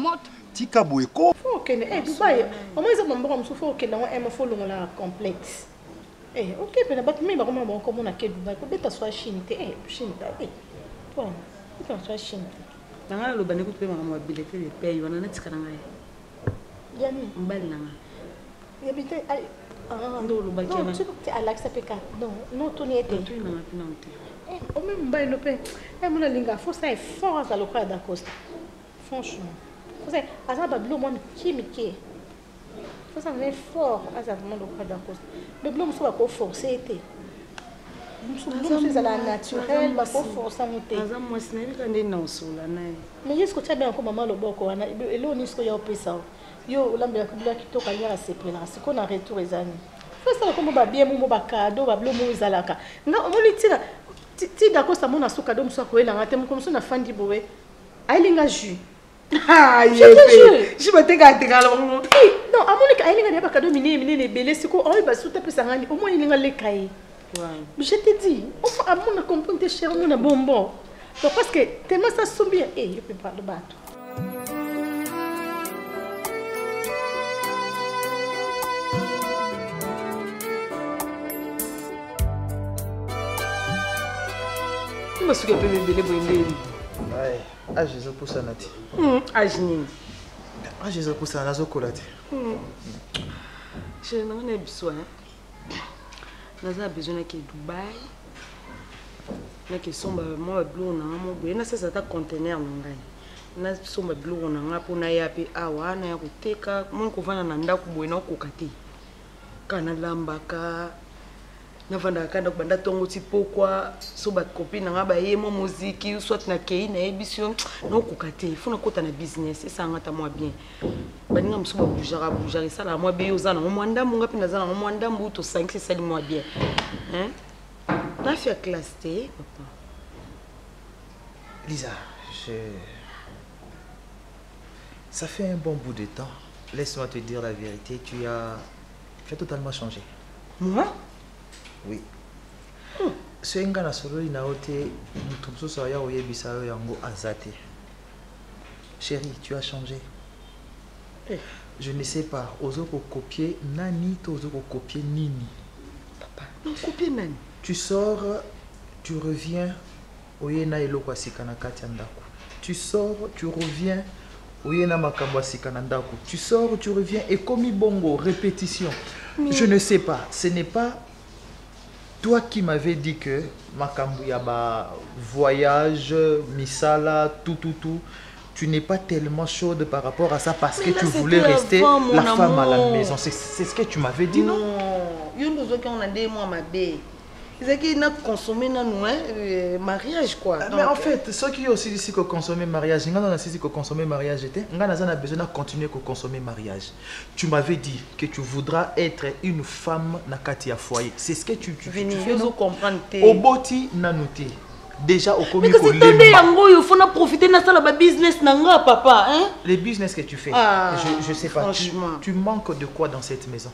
Tika boyeko. Faut que Dubai. Au moins ça m'embora faut que dans un follow la complexe. OK mais ba mais ba comment comme on a que Dubai ko beta soit Chine te Chine ta toi beta soit Chine. Nanga lo bane ko pe mama bilete de paye wana na tikana ngai. Yani mbali nanga. Ya bite ai ndo lo bakena. Non, tu peux Alexa PK. Non, tu n'y étais. Tu n'as pas noté. Au même mbali no pe. Mon linga faut ça est fort à le croire d'Acosta. Franchement. Você asa bablo mon chimique. Você não é fort asa mon do cada coisa. Bablo muso ba ko forcer té. Muso c'est la naturelle ba ko forcer monter. Asa mo sineli kande na usula nae. Mais est-ce que tu as bien comme maman le boko wana elo ni sko ya pesa. Yo lambe ya kubla kitoka ya sepela. Siko na retour ezani. Faut ça comme ba bien mo ba cadeau bablo mo izalaka. Nga omoni tina ti dako sa mona suka do muso ko elanga te mo comme ça na fandi bowe. Ailinga jus. Ah, je me t'ai gâté alors. Non, à mon cas, il y a pas cadeau miné belé c'est quoi? Oh, bah sous ta pesangani, au moins il y a les cahiers. Je te dis, à mon accompagnement de cher, mon bonbon. Parce que tellement ça sonne bien. Eh, je peux pas le battre. Comment est-ce que tu peux me donner Ah, Jésus pour ça, Nati. Ah, Jésus pour ça, Nazo Kolati. Je n'en ai besoin. Nous avons besoin de Dubaï. Nous avons besoin de bleu. Nous avons besoin de conteneur. Nous avons besoin de bleu. Nous avons besoin de awa. Nous avons besoin na vanda kanda banda tongo ti pokwa so ba copine nga ba yemo musique soit na kei na émission no kokate il faut na kota na business ça ngata moi bien baninga msuba bujara ça la moi be yoza na mwanda munga pina za na mwanda mbuto 5 c'est ça moi bien hein na fait classe T papa Lisa, ça fait un bon bout de temps. Laisse-moi te dire la vérité, tu as totalement changé. Moi? Oui. Ce ngana solo inaote mutumso so ya oyebisa yo yango azate. Chérie, tu as changé. Je ne sais pas, ozoko copier nani to ozoko copier nini. Papa, non copier nani. Tu sors, tu reviens oyena eloko asikana kati ya ndako. Tu sors, tu reviens oyena makambo asikana ndako. Tu sors, tu reviens et komi bongo répétition. Mais... Je ne sais pas, ce n'est pas toi qui m'avais dit que makambo ya ba voyage, misala, tout, tu n'es pas tellement chaude par rapport à ça parce que tu voulais rester la femme à la maison. C'est ce que tu m'avais dit, non? Non, on a des mois ma belle. C'est qu'il n'a consommé mariage quoi. Mais en fait, ceux qui ont aussi dit que consommer mariage, ils ont aussi dit que consommer mariage était, ils ont besoin de continuer à consommer mariage. Tu m'avais dit que tu voudras être une femme na kati ya foyer. C'est ce que tu fais, non? Au boti nanuti. Déjà au commis mais il faut profiter de la business nanga papa hein. Les business que tu fais, je sais pas. Tu manques de quoi dans cette maison?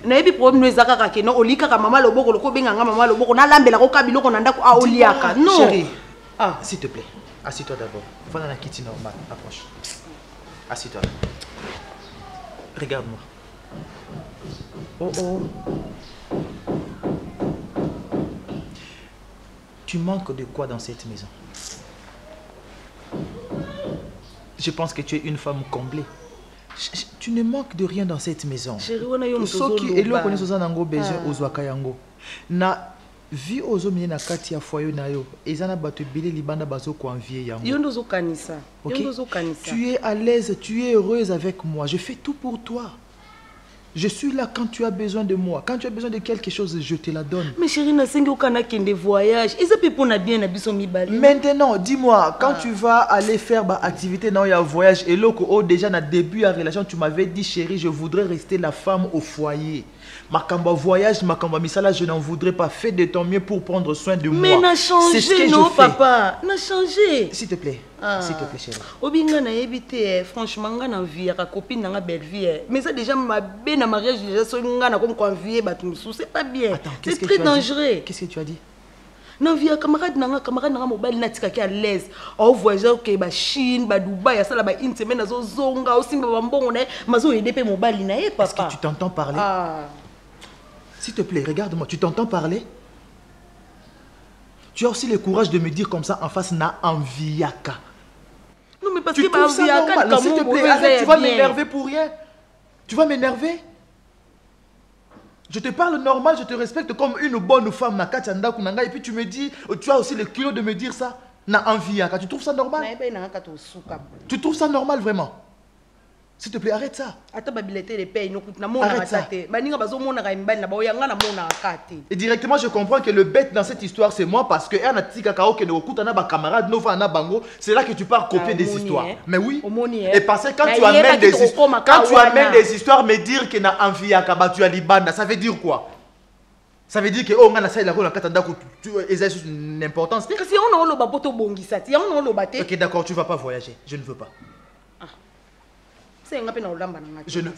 Naebi problème nous ezaka ke no olika ka mama loboko loko benganga mama loboko na lambela ko kabiloko na ndako a oliaka non chérie s'il te plaît assieds-toi d'abord voilà la kitty normal approche assieds-toi regarde-moi oh tu manques de quoi dans cette maison? Je pense que tu es une femme comblée. Tu ne manques de rien dans cette maison. Chérie, on a eu na vi ozo mine na kati ya foyer na yo ezana bato bele libanda bazo ko envier yango. Yondo kanisa. Yondo kanisa. Tu es à l'aise, tu es heureuse avec moi. Je fais tout pour toi. Je suis là quand tu as besoin de moi. Quand tu as besoin de quelque chose, je te la donne. Mais chérie, na sengi okana kende voyage. Ils ont pour na bien na biso mibali. Maintenant, dis-moi, quand tu vas aller faire bah, activité dans un voyage et là déjà na début à relation, tu m'avais dit chérie, je voudrais rester la femme au foyer. Makamba voyage, makamba misala, je n'en voudrais pas. Fais de ton mieux pour prendre soin de moi. Mais n'a changé, ce que non papa, n'a changé. S'il te plaît, s'il te plaît chérie. Obinga na évité, franchement, na vie, à copine na belle vie. Mais ça déjà ma belle mariage déjà so nga comme convier batumsu, c'est pas bien. C'est très dangereux. Qu'est-ce que tu as dit? Non vie camarade nanga mobile na tika à l'aise. Au voyage que ba Chine, ba Dubaï, ça là ba une semaine zo zonga aussi ba mbongo na mazo aider pe mobile na papa. Est-ce que tu t'entends parler? S'il te plaît, regarde-moi, tu t'entends parler? Tu as aussi le courage de me dire comme ça en face na enviaka. Non mais parce tu que ba enviaka s'il te plaît, arrête, tu vas m'énerver pour rien. Tu vas m'énerver? Je te parle normal, je te respecte comme une bonne femme na katianda kunanga et puis tu me dis, tu as aussi le culot de me dire ça na enviaka. Tu trouves ça normal? Tu trouves ça normal vraiment? S'il te plaît, arrête ça. Arrête ça. Et directement, je comprends que le bête dans cette histoire, c'est moi parce que c'est là que tu pars copier des histoires. Mais oui. Et parce que quand tu amènes des histoires, me dire que na envie à tu as libanda, ça veut dire quoi? Ça veut dire que oh ngana ça il a quoi katanda tu exerces une importance. Ok, d'accord, tu vas pas voyager. Je ne veux pas. Je ne...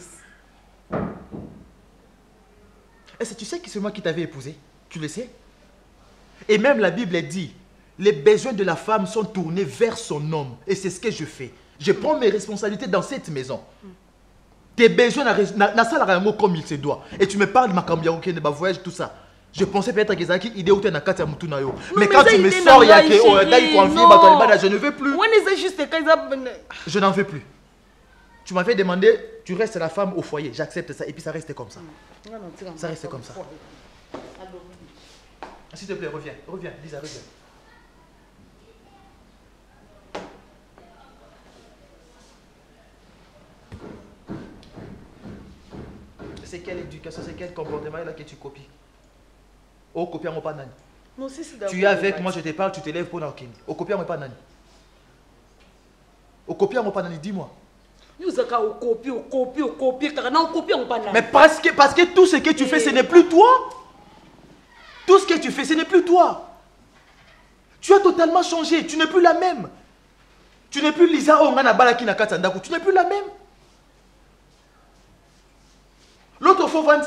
Est-ce que tu sais que c'est moi qui t'avais épousé? Tu le sais? Et même la Bible dit, les besoins de la femme sont tournés vers son homme. Et c'est ce que je fais. Je prends mes responsabilités dans cette maison. Tes besoins na sala comme il se doit. Et tu me parles de ma cambia, de ma voyage, tout ça. Je pensais peut-être que c'est idée ou na kati ya mutu na yo. Mais quand tu me sors, il y a que je ne veux plus. Je n'en veux plus. Tu m'avais demandé, tu restes la femme au foyer. J'accepte ça. Et puis ça reste comme ça. Ça reste comme ça. S'il te plaît, reviens. Reviens, Lisa, reviens. C'est quelle éducation, c'est quel comportement là que tu copies? Oh, copie à mon panani. Tu es avec moi, je te parle, tu te lèves pour n'aucune. Oh, copie à mon panani. Oh, copie à mon panani, dis-moi. Mais parce que tout ce que tu fais, ce n'est plus toi. Tout ce que tu fais, ce n'est plus toi. Tu as totalement changé, tu n'es plus la même. Tu n'es plus Lisa Ongana Balaki Nakatandaku, tu n'es plus la même. L'autre fois,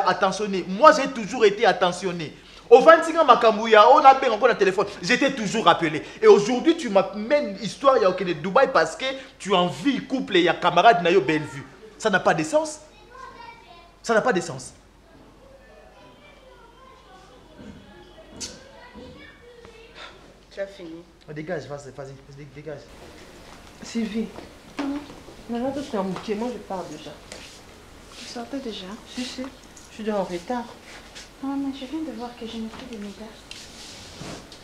attentionné. Moi, j'ai toujours été attentionné. Au 25 Makamouya, on a bien encore le téléphone. J'étais toujours appelé. Et aujourd'hui, tu m'amènes histoire de Dubaï parce que tu envies couple et il y a camarade Nayo Bellevue. Ça n'a pas de sens. Ça n'a pas de sens. Tu as fini. Dégage, vas-y, dégage. Sylvie. Maintenant, toi, tu es en moutier. Moi, je pars déjà. Tu sortais déjà? Si, si. Je suis déjà en retard. Non, mais je viens de voir que je n'ai plus de nouvelles.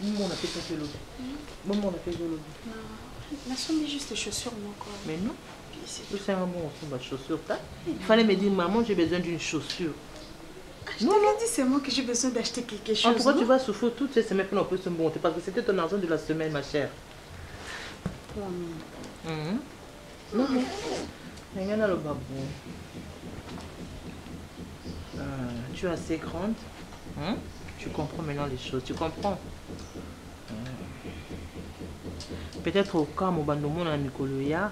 Maman, on a fait ça le lobby. Maman, on a fait le lobby. Non, mais ce sont juste des chaussures, mon corps. Mais non. Tout c'est un bon, on ma chaussure. Il fallait me dire, maman, j'ai besoin d'une chaussure. Je t'avais dit seulement que j'ai besoin d'acheter quelque chose. Pourquoi tu vas souffrir toutes ces semaines pour un peu se monter? Parce que c'était ton argent de la semaine, ma chère. Non, mais. Regarde le babou. Tu es assez grande. Tu comprends maintenant les choses. Tu comprends? Peut-être au cas où on a Nicoloya,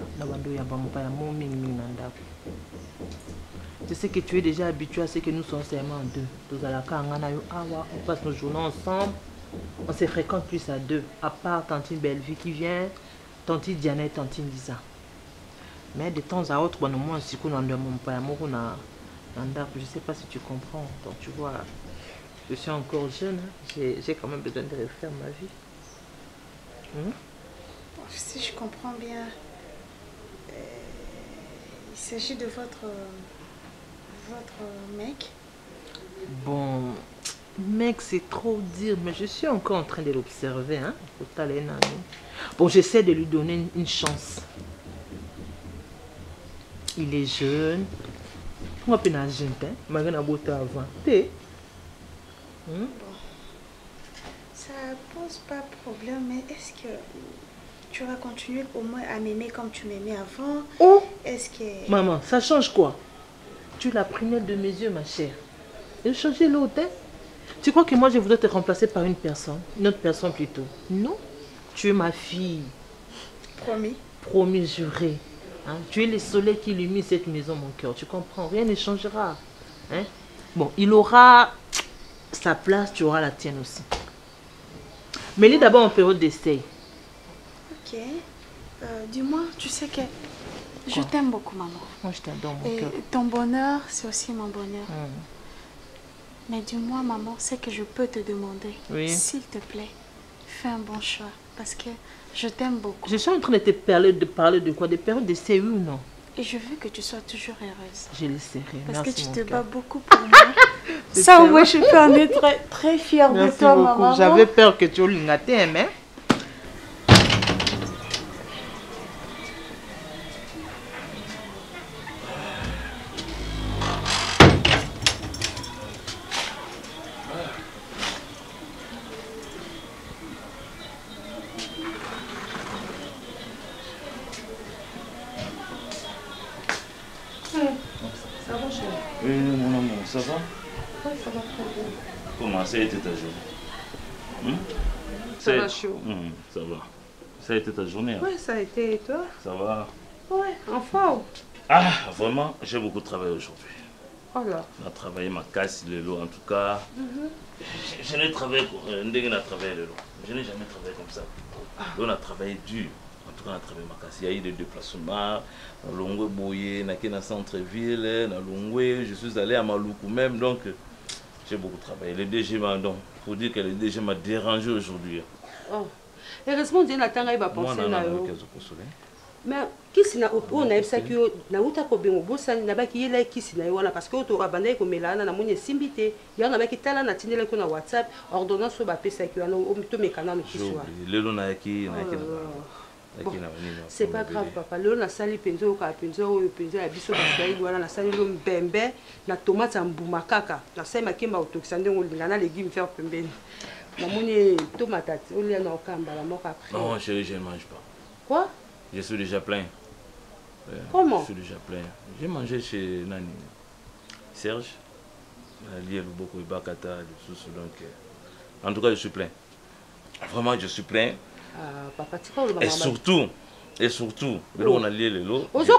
je sais que tu es déjà habitué à ce que nous sommes seulement deux. On passe nos journées ensemble. On se fréquente plus à deux. À part Tantine Bellevue qui vient, Tantine Diana et Tantine Lisa. Mais de temps à autre, je ne sais pas si tu comprends. Donc tu vois, je suis encore jeune. J'ai quand même besoin de refaire ma vie. Si je comprends bien, il s'agit de votre mec. Bon, mec, c'est trop dire, mais je suis encore en train de l'observer. Bon, j'essaie de lui donner une chance. Il est jeune. On peut pas jeune, avant. Bon, ça pose pas de problème, mais est-ce que tu vas continuer au moins à m'aimer comme tu m'aimais avant? Oh! Est-ce que... Maman, ça change quoi? Tu es la première de mes yeux, ma chère. Et changer l'autre, hein? Tu crois que moi je voudrais te remplacer par une personne? Une autre personne plutôt? Non. Tu es ma fille. Promis? Promis, juré. Hein? Tu es le soleil qui illumine cette maison, mon cœur. Tu comprends? Rien ne changera. Hein? Bon, il aura sa place, tu auras la tienne aussi. Mais il est d'abord en période d'essai. Ok. Dis-moi, tu sais que je t'aime beaucoup, maman. Moi, je t'adore, mon cœur. Ton bonheur, c'est aussi mon bonheur. Mais dis-moi, maman, c'est que je peux te demander, s'il te plaît, fais un bon choix. Parce que je t'aime beaucoup. Je suis en train de te parler de quoi? Des périodes d'essai, oui ou non? Et je veux que tu sois toujours heureuse. Je le serai. Parce merci, que tu te bats beaucoup pour moi. Ça, au moins, je peux en être très fière de toi, beaucoup. maman. J'avais peur que tu aies l'ingate, mais... Mon amour, ça va? Oui, ça va très bien. Comment ça a été ta journée? Ça va chaud. Ça va. Ça a été ta journée? Oui, ça a été. Et toi? Ça va? Oui, en forme. Ah, vraiment, j'ai beaucoup travaillé aujourd'hui. On a travaillé ma casse le lot en tout cas. Je n'ai travaillé je n'ai travaillé le lot. Je n'ai jamais travaillé comme ça. On a travaillé dur. En tout cas, on a travaillé ma casse. Il y a eu des déplacements. À Longwe Boye, dans le centre-ville, à Longwe, je suis allé à Maluku même. Donc, j'ai beaucoup travaillé. Le DG m'a donc, pour dire que le DG m'a dérangé aujourd'hui. Oh. Heureusement, Dieu n'attend pas penser là. Mais qui n'a on a ça que na uta ko bengo bosa na ba ki yele ki sina wana parce que to abandé ko melana na moni simbité ya na ba ki tala na tindele ko na WhatsApp ordonnance ba pesa ki wana o to mekana no ki soa lelo na ki na ki c'est pas grave papa lelo na sali penzo ka penzo o penzo ya biso ba sai wana na sali lo mbembe na tomate mbuma kaka na sai makemba autoxande ngolinga na légumes faire pembeni na moni tomate o lia na okamba la moko après. Non chérie, je ne mange pas. Quoi? Je suis déjà plein. Comment? Je suis déjà plein. J'ai mangé chez Nani. Serge. Lié beaucoup de Bakata, donc. En tout cas, je suis plein. Vraiment, je suis plein. Papa, tu parles et surtout, on a lié le lot. Non, je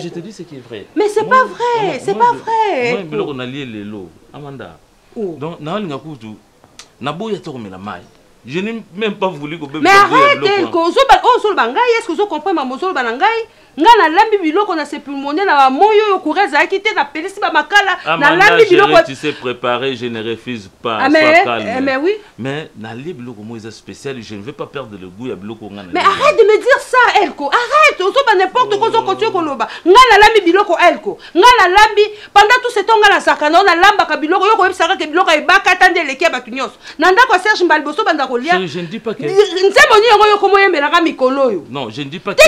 te dis ce qui est vrai. Mais c'est pas vrai, c'est pas vrai. Moi, on a lié le lot. Amanda. Donc, je n'ai même pas voulu que... Mais arrête, est-ce que vous comprenez ma mosolo banangai? Ngana lambi biloko na sepulmoné na moyo yo kureza akité na pelisi ba makala na lambi biloko tu sais préparer, je ne refuse pas. Mais oui. Mais na li biloko moïse spécial, je ne veux pas perdre le goût ya biloko ngana. Mais arrête de me dire ça Elko, arrête, ozo ba n'importe quoi zo continue koloba. Ngana lambi biloko Elko. Ngana lambi pendant tout ce temps ngana sakana na lamba ka biloko yo ko yebisaka ke biloko ebaka tande leki ba tunyos. Nanda ko Serge Mbalboso banda ko lia. Je ne dis pas que Nzemoni yango yo komo yembelaka mikolo yo. Non, je ne dis pas que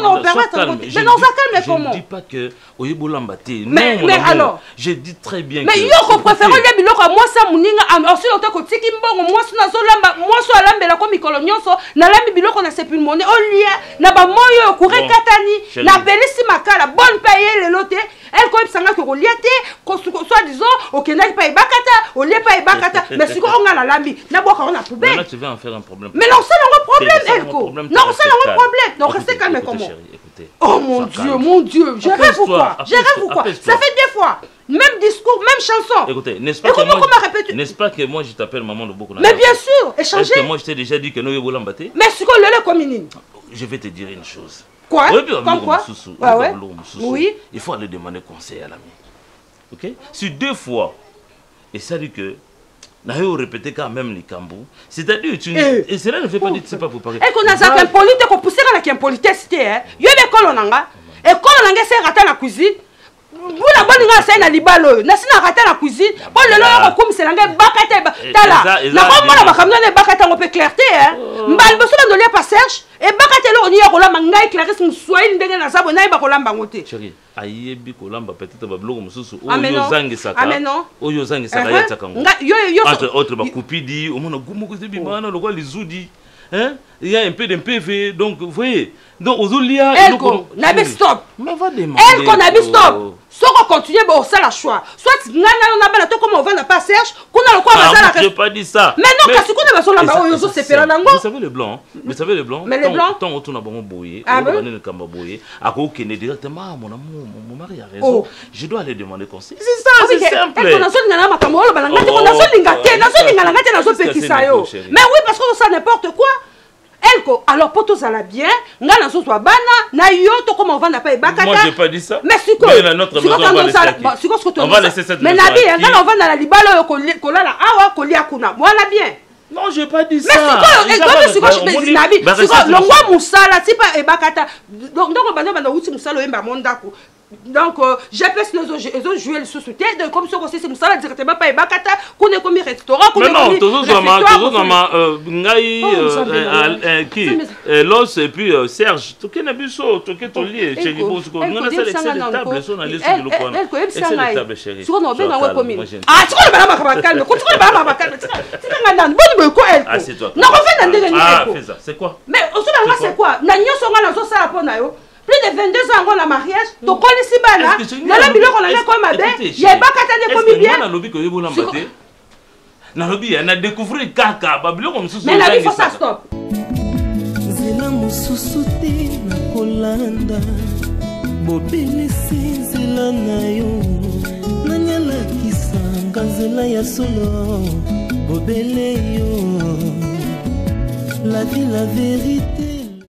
non, mais non, ça calme comment? Je ne dis pas que Oyebolambati. Mais alors? Je dis très bien mais que. Mais yo préfère les biloko moi ça muninga aussi longtemps que tiki mbongo moi so nazolamba moi so alambela ko mikolo nyonso na lambi biloko na sepulmoné olia na ba moyo kure katani na belisi makala bonne payer le loté elle ko ipsanga ko liate ko soit disant okendaki pa ibakata olie pa ibakata mais siko onga la lambi na boka on a poubelle. Là tu vas en faire un problème. Mais non c'est un problème Elko. Non c'est un problème. Non restez calme comment? Oh mon Dieu, je rêve ou quoi? Je rêve ou quoi? Ça fait 2 fois. Même discours, même chanson. Écoutez, n'est-ce pas que moi je t'appelle maman de beaucoup? Mais bien sûr, échanger. Est-ce que moi je t'ai déjà dit que nous avons l'embêté? Mais ce qu'on le communine. Je vais te dire une chose. Quoi? Comme quoi? Oui. Il faut aller demander conseil à l'ami. Ok? Si 2 fois, et ça dit que n'a eu répété quand même les cambous. C'est-à-dire tu et cela ne fait pas dire que c'est pas préparé. Et qu'on a ça qu'un politesse qu'on poussera la qu'un politesse hein. Yo be kolonanga. Et kolonanga c'est rater la cuisine. Vous la bonne nga c'est na libalo. Na sina rater la cuisine. Bon le lo comme c'est langa bakata tala. Na ko mona ba kamna ne bakata on peut clarté hein. Mbal boso ba ndolia pas Serge et bakata lo on y a ko la manga Clarisse mswahili ndenge na sabo na ba ko lamba ngote. Chérie, ayebi ko lamba peut-être ba bloko mususu oyo zangi saka. Oyo zangi saka ya tsaka ngo. Entre autres ba kupidi o mona gumu ko zebi bana lo ko lizudi. Hein? Il y a un peu d'un PV, donc vous voyez. Donc aux Olia. Elko, n'abé stop. Mais va demander. Elko, n'abé stop. Soit on continue, on ça la choix. Soit on a pas comment on va pas Serge, qu'on a le quoi à je pas dit ça. Mais non, parce qu'on a besoin là-bas, on c'est faire vous savez le blanc, vous savez le blanc. Mais le blanc. Tant on tourne à bon boyer, on va aller kamba boyer. À quoi qu'il est directement mon amour, mon mari a raison. Je dois aller demander conseil. C'est ça, c'est simple. On a besoin de la makambo, on a besoin de mais oui, parce qu'on sait n'importe quoi. Elko, alors pour tout ça là bien, nga na so bana na yo to comment on va n'a pas bakata. Moi j'ai pas dit ça. Mais si on va laisser cette mais na bien, nga on va na la libalo ko la awa ko lia kuna. Voilà bien. Non, j'ai pas dit ça. Mais c'est quoi longwa musala ti pa e bakata. Donc bana bana uti musala yemba mondako. Donc j'ai plus les autres jouer le sous-souté comme ça aussi c'est musala directement pas e bakata qu'on est comme restaurant qu'on est comme ngai qui Los et puis Serge to kena biso to ke to lié chez Libo ko ngana c'est table son aller sur le coin c'est la table chérie sur no benga we commune ah tu connais pas ma calme tu connais pas ma calme tu ngana bon ko elle ah c'est toi na ko fait ndenge ni ah fais ça c'est quoi mais au sous c'est quoi na nyoso ngana zo sala pona yo plus de 22 ans avant la mariage to kolisi bana na la biloko na comme mabe ya bakata ne comme bien na lobi ko yebo lambate na lobi na découvrir kaka ba biloko mususu mais la vie faut ça stop zela mususu te na kolanda bobelisi nzela na yo nanyalakisanga nzela ya solo bobele yo la vie la vérité